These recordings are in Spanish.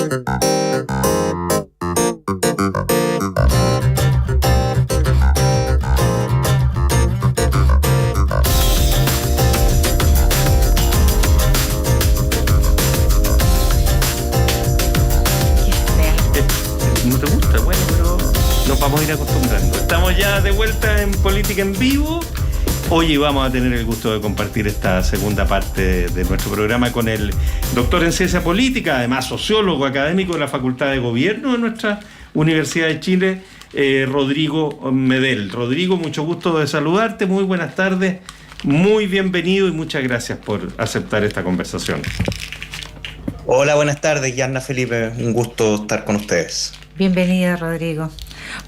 No te gusta, bueno, pero nos vamos a ir acostumbrando. Estamos ya de vuelta en Política en Vivo. Hoy vamos a tener el gusto de compartir esta segunda parte de nuestro programa con el doctor en Ciencia Política, además sociólogo académico de la Facultad de Gobierno de nuestra Universidad de Chile, Rodrigo Medel. Rodrigo, mucho gusto de saludarte, muy buenas tardes, muy bienvenido y muchas gracias por aceptar esta conversación. Hola, buenas tardes, Yanna, Felipe, un gusto estar con ustedes. Bienvenida, Rodrigo.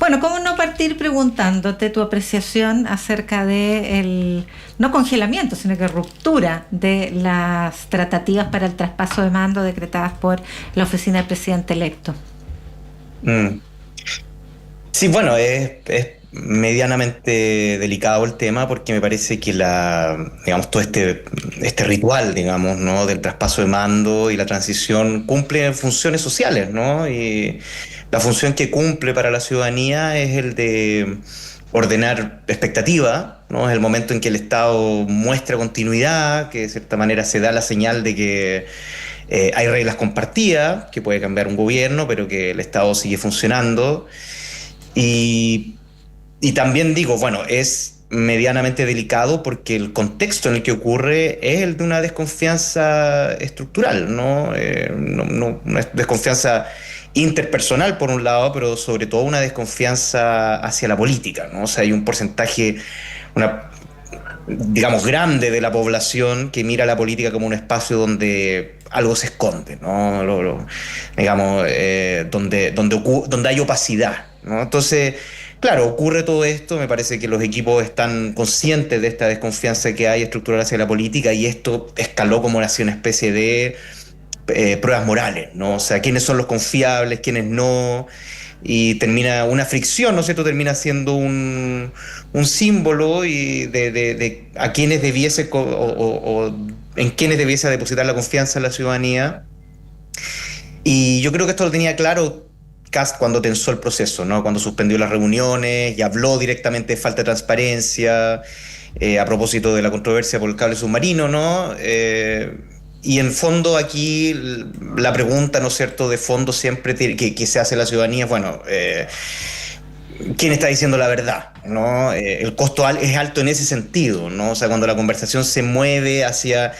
Bueno, ¿cómo no partir preguntándote tu apreciación acerca de el, no congelamiento, sino que ruptura de las tratativas para el traspaso de mando decretadas por la oficina del presidente electo? Sí, bueno, es medianamente delicado el tema porque me parece que digamos, todo este ritual, digamos, ¿no?, del traspaso de mando y la transición cumple funciones sociales, ¿no? Y la función que cumple para la ciudadanía es el de ordenar expectativa, ¿no? Es el momento en que el Estado muestra continuidad, que de cierta manera se da la señal de que hay reglas compartidas, que puede cambiar un gobierno, pero que el Estado sigue funcionando. Y también digo, bueno, es medianamente delicado porque el contexto en el que ocurre es el de una desconfianza estructural, ¿no? Una desconfianza interpersonal por un lado, pero sobre todo una desconfianza hacia la política, ¿no? O sea, hay un porcentaje, digamos, grande de la población que mira a la política como un espacio donde algo se esconde, ¿no? Digamos, donde hay opacidad, ¿no? Entonces, claro, ocurre todo esto, me parece que los equipos están conscientes de esta desconfianza que hay estructural hacia la política y esto escaló como una especie de pruebas morales, ¿no? O sea, quiénes son los confiables, quiénes no, y termina una fricción, ¿no es cierto? Termina siendo un símbolo y de a quienes debiese o en quienes debiese depositar la confianza en la ciudadanía. Y yo creo que esto lo tenía claro Kast cuando tensó el proceso, ¿no? Cuando suspendió las reuniones y habló directamente de falta de transparencia, a propósito de la controversia por el cable submarino, ¿no? Y en fondo aquí la pregunta, ¿no es cierto?, de fondo siempre que se hace a la ciudadanía es, bueno, ¿quién está diciendo la verdad?, ¿no? El costo es alto en ese sentido, ¿no? O sea, cuando la conversación se mueve hacia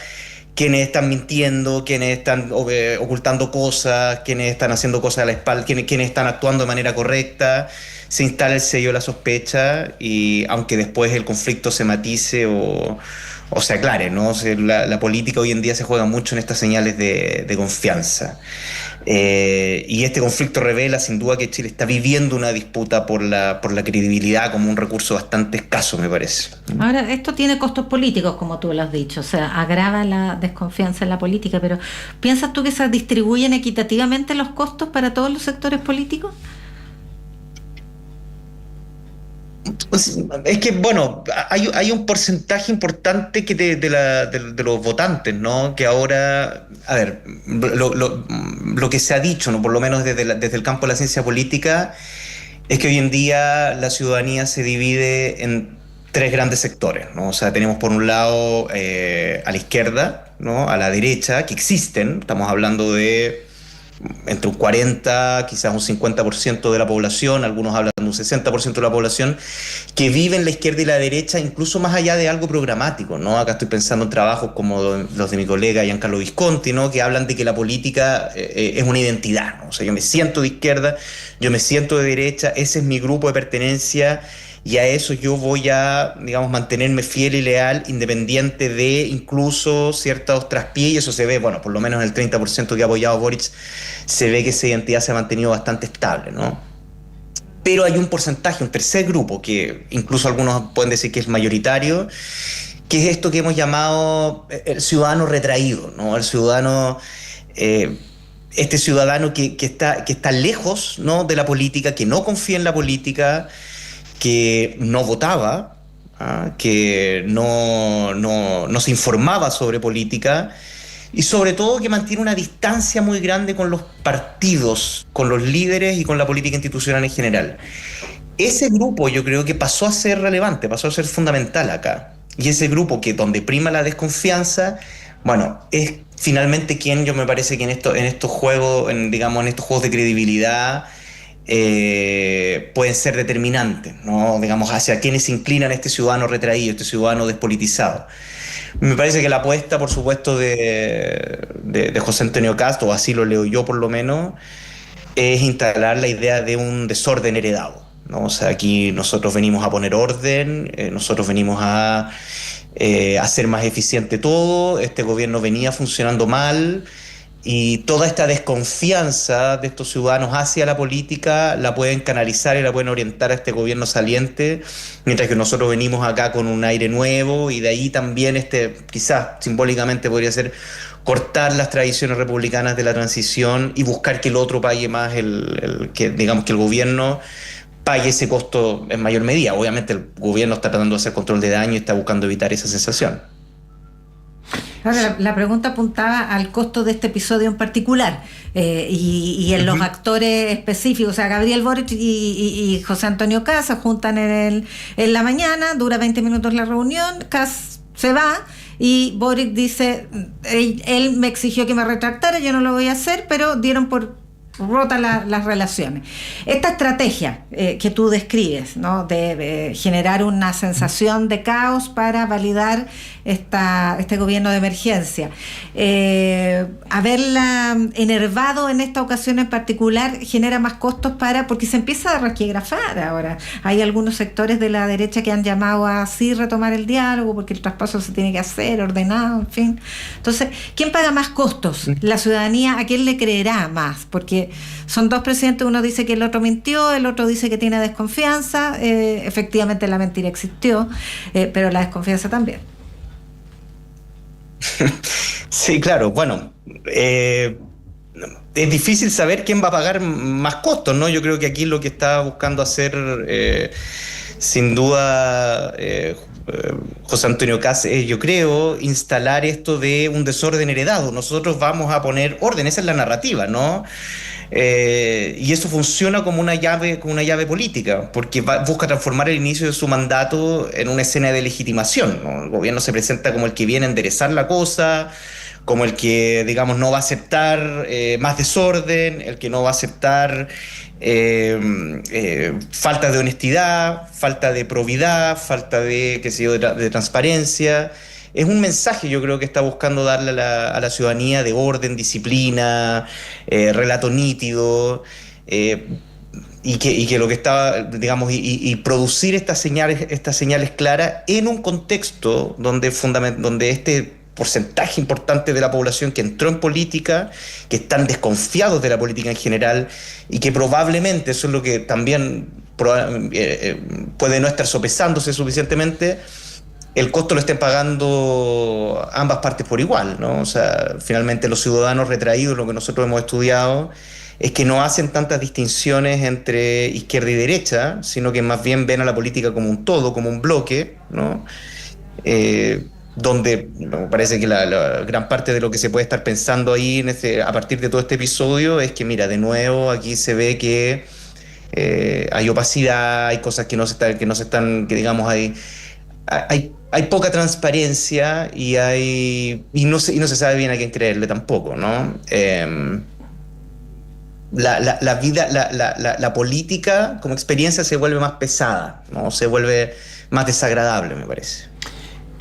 quienes están mintiendo, quienes están ocultando cosas, quienes están haciendo cosas a la espalda, quienes están actuando de manera correcta, se instala el sello de la sospecha y aunque después el conflicto se matice o se aclare, ¿no? O sea, la política hoy en día se juega mucho en estas señales de confianza. Y este conflicto revela sin duda que Chile está viviendo una disputa por la credibilidad como un recurso bastante escaso, me parece. Ahora, esto tiene costos políticos, como tú lo has dicho, o sea, agrava la desconfianza en la política, pero ¿piensas tú que se distribuyen equitativamente los costos para todos los sectores políticos? Pues, es que, bueno, hay un porcentaje importante de los votantes, ¿no? Que ahora, a ver, lo que se ha dicho, ¿no?, por lo menos desde el campo de la ciencia política, es que hoy en día la ciudadanía se divide en tres grandes sectores, ¿no? O sea, tenemos por un lado a la izquierda, ¿no?, a la derecha, que existen, estamos hablando de entre un 40, quizás un 50% de la población, algunos hablan de un 60% de la población, que vive en la izquierda y la derecha, incluso más allá de algo programático, ¿no? Acá estoy pensando en trabajos como los de mi colega Giancarlo Visconti, ¿no?, que hablan de que la política es una identidad, ¿no? O sea, yo me siento de izquierda, yo me siento de derecha, ese es mi grupo de pertenencia, y a eso yo voy a, digamos, mantenerme fiel y leal, independiente de incluso ciertos traspiés, y eso se ve, bueno, por lo menos en el 30% que ha apoyado Boric, se ve que esa identidad se ha mantenido bastante estable, ¿no? Pero hay un porcentaje, un tercer grupo, que incluso algunos pueden decir que es mayoritario, que es esto que hemos llamado el ciudadano retraído, ¿no? El ciudadano... este ciudadano que está lejos, ¿no?, de la política, que no confía en la política, que no votaba, que no se informaba sobre política y sobre todo que mantiene una distancia muy grande con los partidos, con los líderes y con la política institucional en general. Ese grupo yo creo que pasó a ser relevante, pasó a ser fundamental acá. Y ese grupo que donde prima la desconfianza, bueno, es finalmente quien yo me parece que en estos juegos, digamos, en estos juegos de credibilidad pueden ser determinantes, ¿no? Digamos, hacia quienes se inclinan este ciudadano retraído, este ciudadano despolitizado. Me parece que la apuesta, por supuesto, de José Antonio Cast, o así lo leo yo por lo menos, es instalar la idea de un desorden heredado, ¿no? O sea, aquí nosotros venimos a poner orden, nosotros venimos a hacer más eficiente todo, este gobierno venía funcionando mal, y toda esta desconfianza de estos ciudadanos hacia la política la pueden canalizar y la pueden orientar a este gobierno saliente, mientras que nosotros venimos acá con un aire nuevo, y de ahí también quizás simbólicamente podría ser cortar las tradiciones republicanas de la transición y buscar que el otro pague más, que digamos que el gobierno pague ese costo en mayor medida. Obviamente el gobierno está tratando de hacer control de daño y está buscando evitar esa sensación. Ahora, la pregunta apuntaba al costo de este episodio en particular, y en los actores específicos. O sea, Gabriel Boric y José Antonio Kast se juntan en la mañana, dura 20 minutos la reunión, Kast se va y Boric dice, él me exigió que me retractara, yo no lo voy a hacer, pero dieron por rotas las relaciones. Esta estrategia que tú describes, ¿no?, de generar una sensación de caos para validar este gobierno de emergencia, haberla enervado en esta ocasión en particular genera más costos porque se empieza a resquigrafar ahora. Hay algunos sectores de la derecha que han llamado a sí retomar el diálogo porque el traspaso se tiene que hacer ordenado, en fin. Entonces, ¿quién paga más costos? ¿La ciudadanía a quién le creerá más? Porque son dos presidentes, uno dice que el otro mintió, el otro dice que tiene desconfianza, efectivamente la mentira existió, pero la desconfianza también. Sí, claro, bueno, es difícil saber quién va a pagar más costos, ¿no? Yo creo que aquí lo que está buscando hacer, sin duda, José Antonio Kast, yo creo, instalar esto de un desorden heredado. Nosotros vamos a poner orden, esa es la narrativa, ¿no? Y eso funciona como una llave política, porque busca transformar el inicio de su mandato en una escena de legitimación, ¿no? El gobierno se presenta como el que viene a enderezar la cosa, como el que, digamos, no va a aceptar más desorden, el que no va a aceptar falta de honestidad, falta de probidad, falta de, qué sé yo, de transparencia. Es un mensaje, yo creo, que está buscando darle a la ciudadanía de orden, disciplina, relato nítido, y que lo que estaba, digamos, y producir estas señales claras en un contexto donde este porcentaje importante de la población que entró en política, que están desconfiados de la política en general, y que probablemente, eso es lo que también puede no estar sopesándose suficientemente, el costo lo estén pagando ambas partes por igual, ¿no? O sea, finalmente los ciudadanos retraídos, lo que nosotros hemos estudiado, es que no hacen tantas distinciones entre izquierda y derecha, sino que más bien ven a la política como un todo, como un bloque, ¿no? Donde me parece que la gran parte de lo que se puede estar pensando ahí a partir de todo este episodio es que, mira, de nuevo aquí se ve que hay opacidad, hay cosas que no se están, que digamos hay poca transparencia y no se sabe bien a quién creerle tampoco, ¿no? La política como experiencia se vuelve más pesada, ¿no? Se vuelve más desagradable, me parece.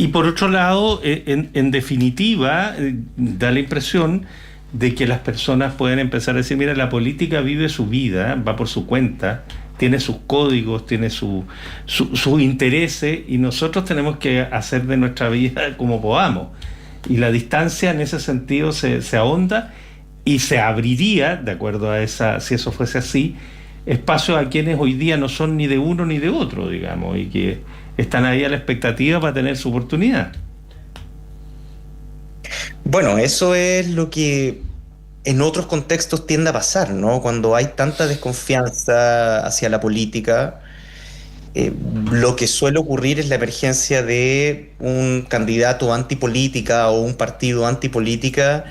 Y por otro lado, en definitiva, da la impresión de que las personas pueden empezar a decir, mira, la política vive su vida, va por su cuenta, tiene sus códigos, tiene sus intereses, y nosotros tenemos que hacer de nuestra vida como podamos. Y la distancia en ese sentido se ahonda, y se abriría, de acuerdo a si eso fuese así, espacio a quienes hoy día no son ni de uno ni de otro, digamos, y que están ahí a la expectativa para tener su oportunidad. Bueno, eso es lo que en otros contextos tiende a pasar, ¿no? Cuando hay tanta desconfianza hacia la política, lo que suele ocurrir es la emergencia de un candidato antipolítica o un partido antipolítica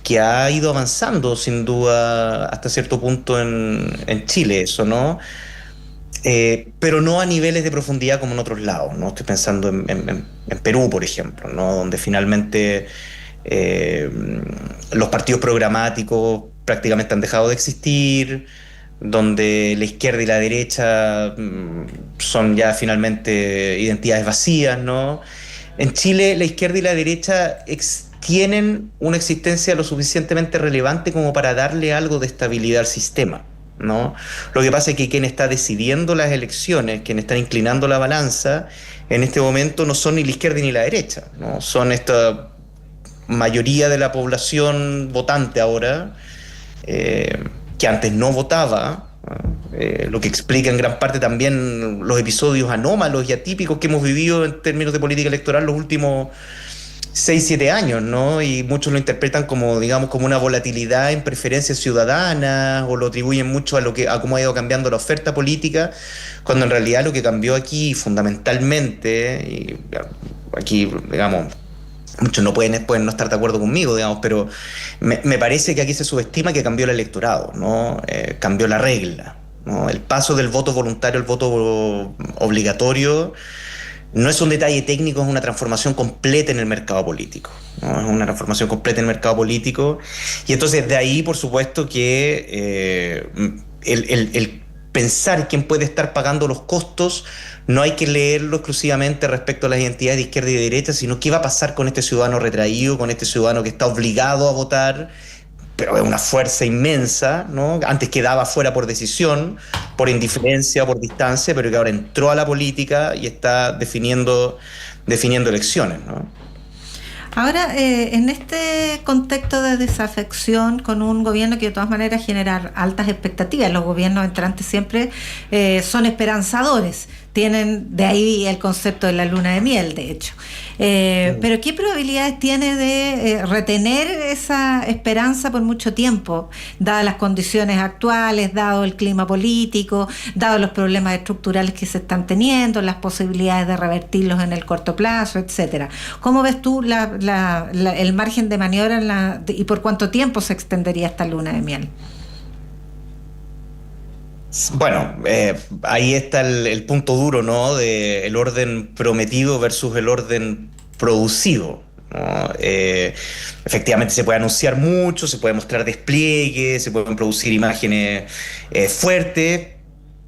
que ha ido avanzando sin duda hasta cierto punto en Chile, eso, ¿no? Pero no a niveles de profundidad como en otros lados, ¿no? Estoy pensando en Perú, por ejemplo, ¿no? Donde finalmente eh, los partidos programáticos prácticamente han dejado de existir, donde la izquierda y la derecha son ya finalmente identidades vacías, ¿no? En Chile la izquierda y la derecha tienen una existencia lo suficientemente relevante como para darle algo de estabilidad al sistema, ¿no? Lo que pasa es que quien está decidiendo las elecciones, quien está inclinando la balanza, en este momento no son ni la izquierda ni la derecha, ¿no? Son esta mayoría de la población votante ahora, que antes no votaba, lo que explica en gran parte también los episodios anómalos y atípicos que hemos vivido en términos de política electoral los últimos 6, 7 años, ¿no? Y muchos lo interpretan como, digamos, como una volatilidad en preferencias ciudadanas o lo atribuyen mucho a cómo ha ido cambiando la oferta política, cuando en realidad lo que cambió aquí fundamentalmente, y aquí, digamos, muchos pueden no estar de acuerdo conmigo, digamos, pero me parece que aquí se subestima que cambió el electorado, ¿no? Cambió la regla, ¿no? El paso del voto voluntario al voto obligatorio no es un detalle técnico, es una transformación completa en el mercado político, ¿no? Es una transformación completa en el mercado político. Y entonces de ahí, por supuesto, que el pensar quién puede estar pagando los costos no hay que leerlo exclusivamente respecto a las identidades de izquierda y de derecha, sino qué va a pasar con este ciudadano retraído, con este ciudadano que está obligado a votar, pero es una fuerza inmensa, ¿no? Antes quedaba fuera por decisión, por indiferencia, por distancia, pero que ahora entró a la política y está definiendo elecciones, ¿no? Ahora, en este contexto de desafección con un gobierno que de todas maneras genera altas expectativas, los gobiernos entrantes siempre son esperanzadores, tienen de ahí el concepto de la luna de miel, de hecho. Pero ¿qué probabilidades tiene de retener esa esperanza por mucho tiempo, dadas las condiciones actuales, dado el clima político, dados los problemas estructurales que se están teniendo, las posibilidades de revertirlos en el corto plazo, etcétera? ¿Cómo ves tú el margen de maniobra y por cuánto tiempo se extendería esta luna de miel? Bueno, ahí está el punto duro, ¿no? De el orden prometido versus el orden producido, ¿no? Efectivamente se puede anunciar mucho, se puede mostrar despliegues, se pueden producir imágenes fuertes,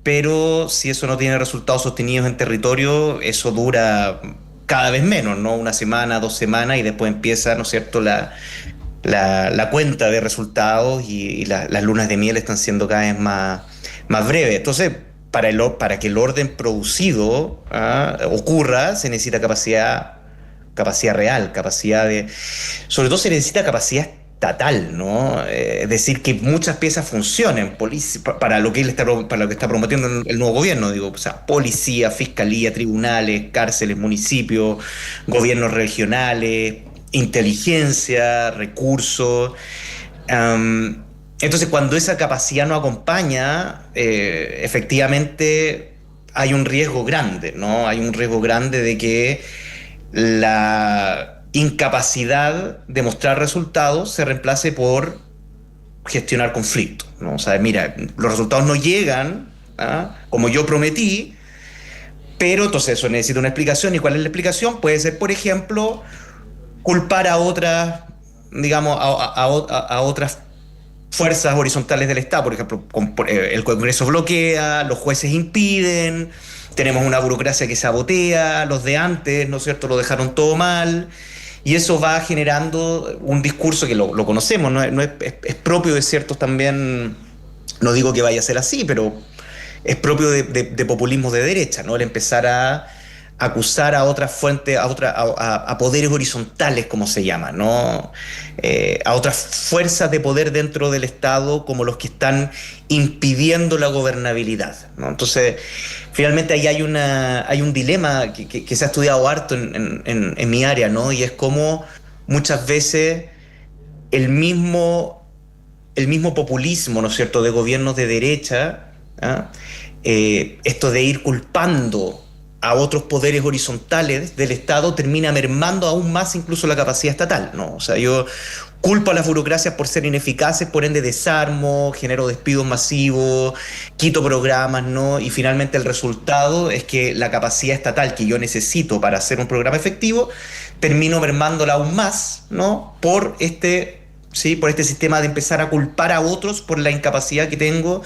pero si eso no tiene resultados sostenidos en territorio, eso dura cada vez menos, ¿no? 1 semana, 2 semanas, y después empieza, ¿no es cierto?, la cuenta de resultados, y las lunas de miel están siendo cada vez más breve. Entonces, para que el orden producido ocurra, se necesita capacidad real, sobre todo se necesita capacidad estatal, ¿no? Es decir, que muchas piezas funcionen para lo que está prometiendo el nuevo gobierno, digo, o sea, policía, fiscalía, tribunales, cárceles, municipios, gobiernos regionales, inteligencia, recursos. Entonces, cuando esa capacidad no acompaña, efectivamente hay un riesgo grande, ¿no? Hay un riesgo grande de que la incapacidad de mostrar resultados se reemplace por gestionar conflictos, ¿no? O sea, mira, los resultados no llegan, como yo prometí, pero entonces eso necesita una explicación. ¿Y cuál es la explicación? Puede ser, por ejemplo, culpar a otras, digamos, a otras fuerzas horizontales del Estado. Por ejemplo, el Congreso bloquea, los jueces impiden, tenemos una burocracia que sabotea, los de antes, ¿no es cierto?, lo dejaron todo mal, y eso va generando un discurso que lo conocemos, ¿no? Es propio de ciertos también, no digo que vaya a ser así, pero es propio de populismos de derecha, ¿no? El empezar a acusar a otras fuentes, a poderes horizontales, como se llama, ¿no? A otras fuerzas de poder dentro del Estado como los que están impidiendo la gobernabilidad, ¿no? Entonces, finalmente ahí hay un dilema que se ha estudiado harto en mi área, ¿no? Y es cómo muchas veces el mismo populismo, ¿no es cierto?, de gobiernos de derecha, esto de ir culpando a otros poderes horizontales del Estado termina mermando aún más incluso la capacidad estatal, ¿no? O sea, yo culpo a las burocracias por ser ineficaces, por ende desarmo, genero despidos masivos, quito programas, ¿no? Y finalmente el resultado es que la capacidad estatal que yo necesito para hacer un programa efectivo, termino mermándola aún más, ¿no? Sí, por este sistema de empezar a culpar a otros por la incapacidad que tengo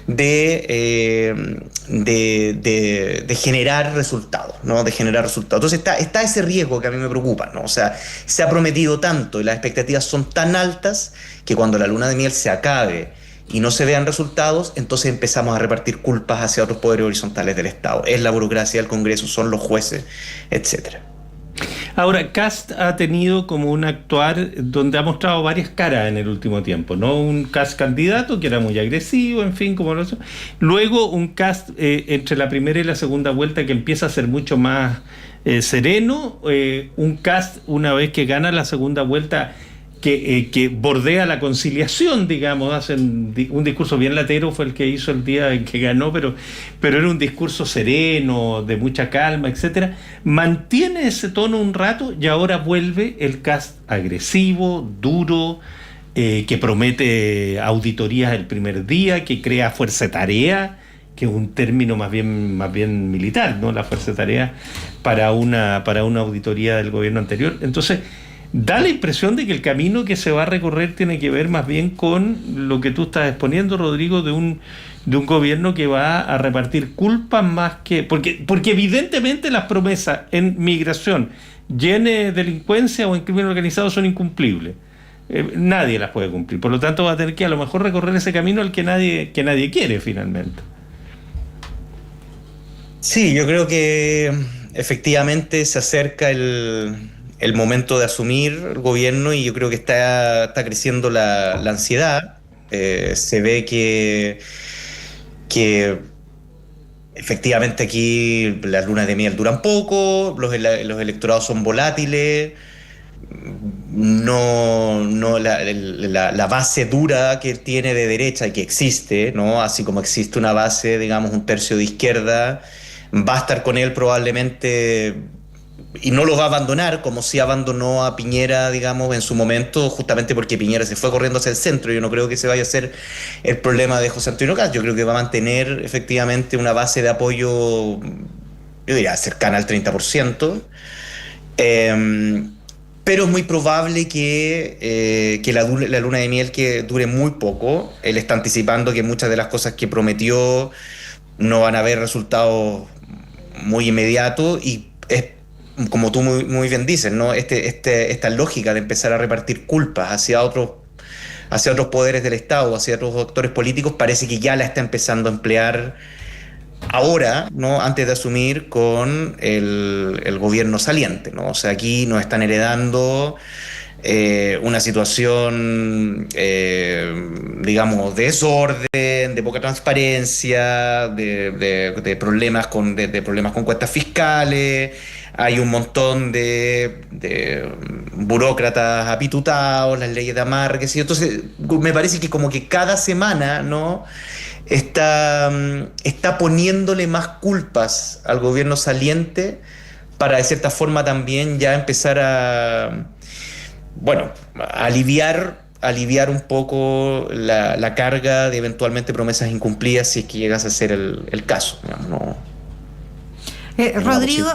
de generar resultados, ¿no? De generar resultados. Entonces está ese riesgo que a mí me preocupa, ¿no? O sea, se ha prometido tanto y las expectativas son tan altas que cuando la luna de miel se acabe y no se vean resultados, entonces empezamos a repartir culpas hacia otros poderes horizontales del Estado. Es la burocracia del Congreso, son los jueces, etcétera. Ahora, Kast ha tenido como un actuar donde ha mostrado varias caras en el último tiempo, ¿no? Un Kast candidato que era muy agresivo, en fin, como lo sé. Luego un Kast entre la primera y la segunda vuelta que empieza a ser mucho más sereno. Un Kast una vez que gana la segunda vuelta que bordea la conciliación, digamos, hacen un discurso bien latero, fue el que hizo el día en que ganó, pero era un discurso sereno, de mucha calma, etcétera. Mantiene ese tono un rato y ahora vuelve el Kast agresivo, duro, que promete auditorías el primer día, que crea fuerza de tarea, que es un término más bien militar, ¿no? La fuerza de tarea para una auditoría del gobierno anterior. Entonces, da la impresión de que el camino que se va a recorrer tiene que ver más bien con lo que tú estás exponiendo, Rodrigo, de un gobierno que va a repartir culpas más que... Porque evidentemente las promesas en migración, llene delincuencia o en crimen organizado son incumplibles. Nadie las puede cumplir. Por lo tanto va a tener que a lo mejor recorrer ese camino al que nadie quiere finalmente. Sí, yo creo que efectivamente se acerca el momento de asumir el gobierno y yo creo que está creciendo la ansiedad. Se ve que efectivamente aquí las lunas de miel duran poco, los electorados son volátiles, la base dura que tiene de derecha y que existe, ¿no? Así como existe una base, digamos, un tercio de izquierda, va a estar con él probablemente... Y no lo va a abandonar, como si abandonó a Piñera, digamos, en su momento, justamente porque Piñera se fue corriendo hacia el centro. Yo no creo que ese vaya a ser el problema de José Antonio Kast. Yo creo que va a mantener efectivamente una base de apoyo, yo diría, cercana al 30%. Pero es muy probable que la luna de miel que dure muy poco. Él está anticipando que muchas de las cosas que prometió no van a haber resultados muy inmediatos y es como tú muy bien dices, ¿no? Esta lógica de empezar a repartir culpas hacia otros poderes del Estado, hacia otros actores políticos, parece que ya la está empezando a emplear ahora, ¿no? Antes de asumir con el gobierno saliente, ¿no? O sea, aquí nos están heredando una situación, digamos, de desorden, de poca transparencia, de problemas con cuentas fiscales. Hay un montón de burócratas apitutados, las leyes de amarre, ¿sí? Entonces, me parece que como que cada semana, ¿no? Está poniéndole más culpas al gobierno saliente para, de cierta forma, también ya empezar a aliviar un poco la carga de eventualmente promesas incumplidas si es que llegase a ser el caso, digamos, ¿no? Rodrigo,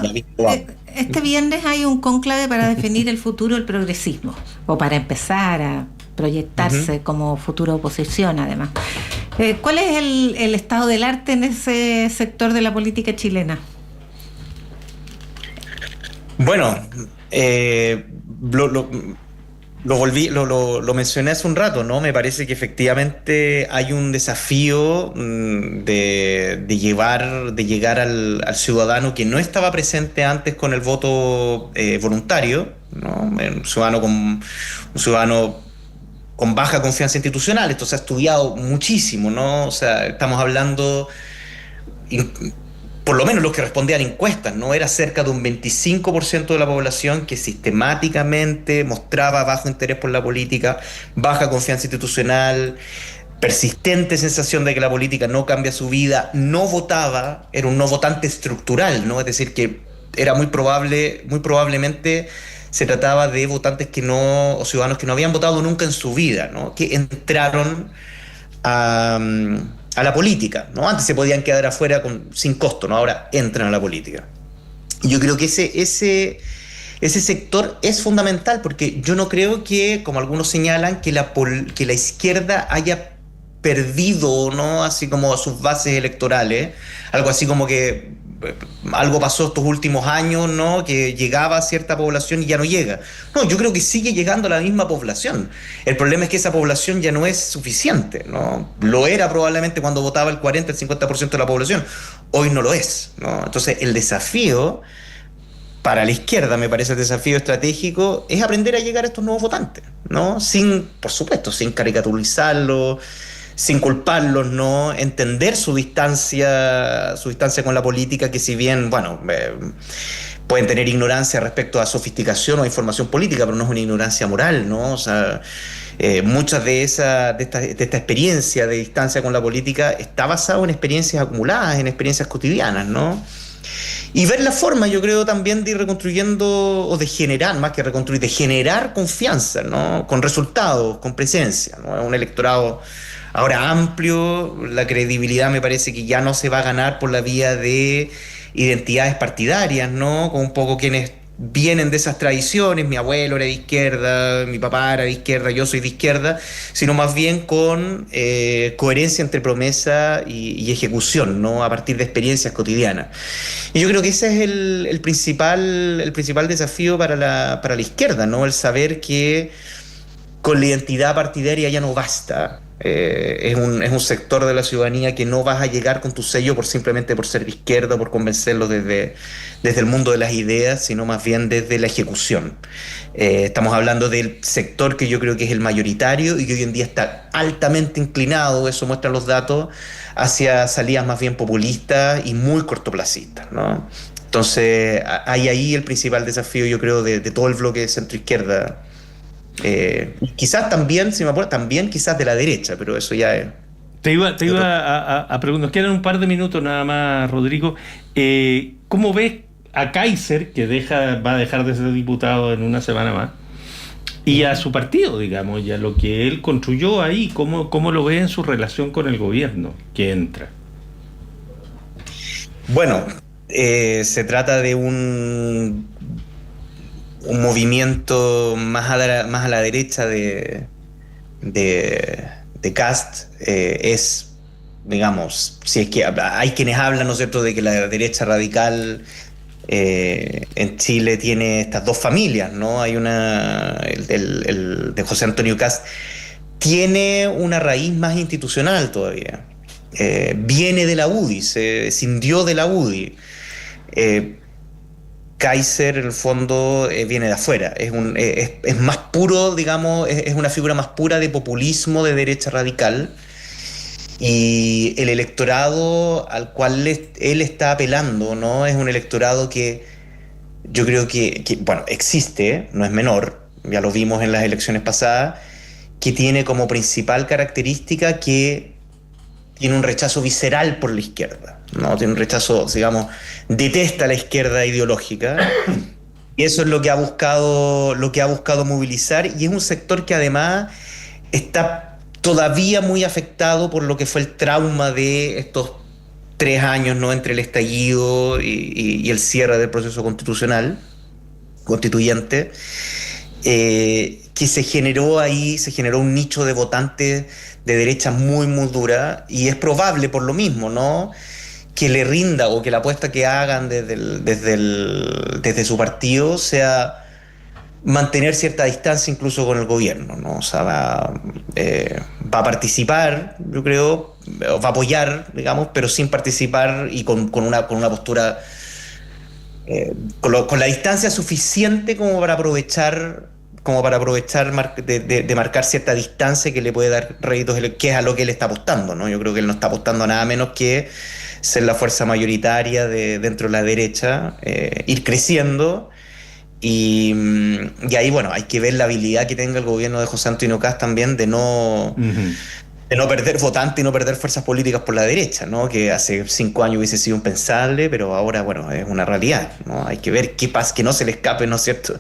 este viernes hay un cónclave para definir el futuro del progresismo, o para empezar a proyectarse como futura oposición, además. ¿Cuál es el estado del arte en ese sector de la política chilena? Bueno, lo mencioné hace un rato, ¿no? Me parece que efectivamente hay un desafío de llegar al ciudadano que no estaba presente antes con el voto voluntario, ¿no? Un ciudadano con baja confianza institucional. Esto se ha estudiado muchísimo, ¿no? O sea, estamos hablando... Por lo menos los que respondían a encuestas, ¿no? Era cerca de un 25% de la población que sistemáticamente mostraba bajo interés por la política, baja confianza institucional, persistente sensación de que la política no cambia su vida, no votaba, era un no votante estructural, ¿no? Es decir, que era muy probablemente se trataba de votantes que no, o ciudadanos que no habían votado nunca en su vida, ¿no? Que entraron a la política, ¿no? Antes se podían quedar afuera sin costo, ¿no? Ahora entran a la política. Y yo creo que ese sector es fundamental, porque yo no creo que, como algunos señalan, que la izquierda haya perdido, ¿no? Así como sus bases electorales, algo así como que algo pasó estos últimos años, ¿no? Que llegaba a cierta población y ya no llega. No, yo creo que sigue llegando a la misma población. El problema es que esa población ya no es suficiente, ¿no? Lo era probablemente cuando votaba el 40, el 50% de la población. Hoy no lo es, ¿no? Entonces, el desafío para la izquierda, me parece el desafío estratégico, es aprender a llegar a estos nuevos votantes, ¿no? Por supuesto, sin caricaturizarlos, sin culparlos, ¿no? Entender su distancia con la política, que si bien, bueno, pueden tener ignorancia respecto a sofisticación o información política, pero no es una ignorancia moral, ¿no? O sea, muchas de esta experiencia de distancia con la política está basado en experiencias acumuladas, en experiencias cotidianas, ¿no? Y ver la forma, yo creo, también de ir reconstruyendo, o de generar, más que reconstruir, de generar confianza, ¿no? Con resultados, con presencia, ¿no? Un electorado ahora amplio, la credibilidad me parece que ya no se va a ganar por la vía de identidades partidarias, ¿no? Con un poco quienes vienen de esas tradiciones, mi abuelo era de izquierda, mi papá era de izquierda, yo soy de izquierda, sino más bien con coherencia entre promesa y ejecución, ¿no? A partir de experiencias cotidianas. Y yo creo que ese es el principal desafío para la izquierda, ¿no? El saber que con la identidad partidaria ya no basta. Es un sector de la ciudadanía que no vas a llegar con tu sello simplemente por ser de izquierda, por convencerlos desde el mundo de las ideas, sino más bien desde la ejecución. Estamos hablando del sector que yo creo que es el mayoritario y que hoy en día está altamente inclinado, eso muestran los datos, hacia salidas más bien populistas y muy cortoplacistas, ¿no? Entonces, hay ahí el principal desafío, yo creo, de todo el bloque de centro-izquierda. Quizás también, si me acuerdo, también quizás de la derecha, pero eso ya es... Te iba a preguntar, nos quedan un par de minutos nada más, Rodrigo. ¿Cómo ves a Kaiser, que va a dejar de ser diputado en una semana más, y a su partido, digamos, y a lo que él construyó ahí? ¿Cómo lo ve en su relación con el gobierno que entra? Bueno, se trata de un movimiento más a la derecha de Kast. Es, digamos, si es que hay quienes hablan, ¿no es cierto?, de que la derecha radical en Chile tiene estas dos familias, ¿no? Hay el de José Antonio Kast tiene una raíz más institucional todavía. Viene de la UDI, se escindió de la UDI. Kaiser, en el fondo, viene de afuera. Es más puro, digamos, es una figura más pura de populismo de derecha radical. Y el electorado al cual él está apelando, ¿no? Es un electorado que yo creo que, bueno, existe, no es menor, ya lo vimos en las elecciones pasadas, que tiene como principal característica que tiene un rechazo visceral por la izquierda, ¿no? Tiene un rechazo, digamos, detesta la izquierda ideológica, y eso es lo que ha buscado movilizar, y es un sector que además está todavía muy afectado por lo que fue el trauma de estos 3 años, ¿no?, entre el estallido y el cierre del proceso constituyente, que se generó un nicho de votantes de derecha muy, muy dura, y es probable por lo mismo, ¿no?, que le rinda, o que la apuesta que hagan desde su partido sea mantener cierta distancia incluso con el gobierno, ¿no? O sea, va a participar, yo creo, va a apoyar, digamos, pero sin participar, y con una postura con la distancia suficiente como para aprovechar de marcar cierta distancia que le puede dar réditos, que es a lo que él está apostando, ¿no? Yo creo que él no está apostando a nada menos que ser la fuerza mayoritaria dentro de la derecha, ir creciendo, y ahí, bueno, hay que ver la habilidad que tenga el gobierno de José Antonio Kast también de no de no perder votantes y no perder fuerzas políticas por la derecha, ¿no? Que hace 5 años hubiese sido impensable, pero ahora, bueno, es una realidad, ¿no? Hay que ver qué pasa, que no se le escape, ¿no es cierto?,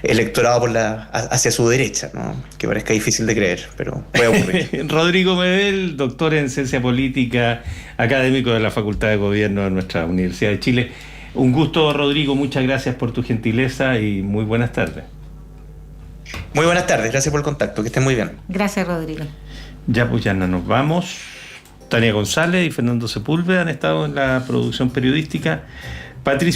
electorado hacia su derecha, ¿no? Que parezca difícil de creer, pero puede ocurrir. Rodrigo Medel, doctor en Ciencia Política, académico de la Facultad de Gobierno de nuestra Universidad de Chile. Un gusto, Rodrigo, muchas gracias por tu gentileza y muy buenas tardes. Muy buenas tardes, gracias por el contacto, que estén muy bien. Gracias, Rodrigo. Ya pues, ya nos vamos. Tania González y Fernando Sepúlveda han estado en la producción periodística. Patricio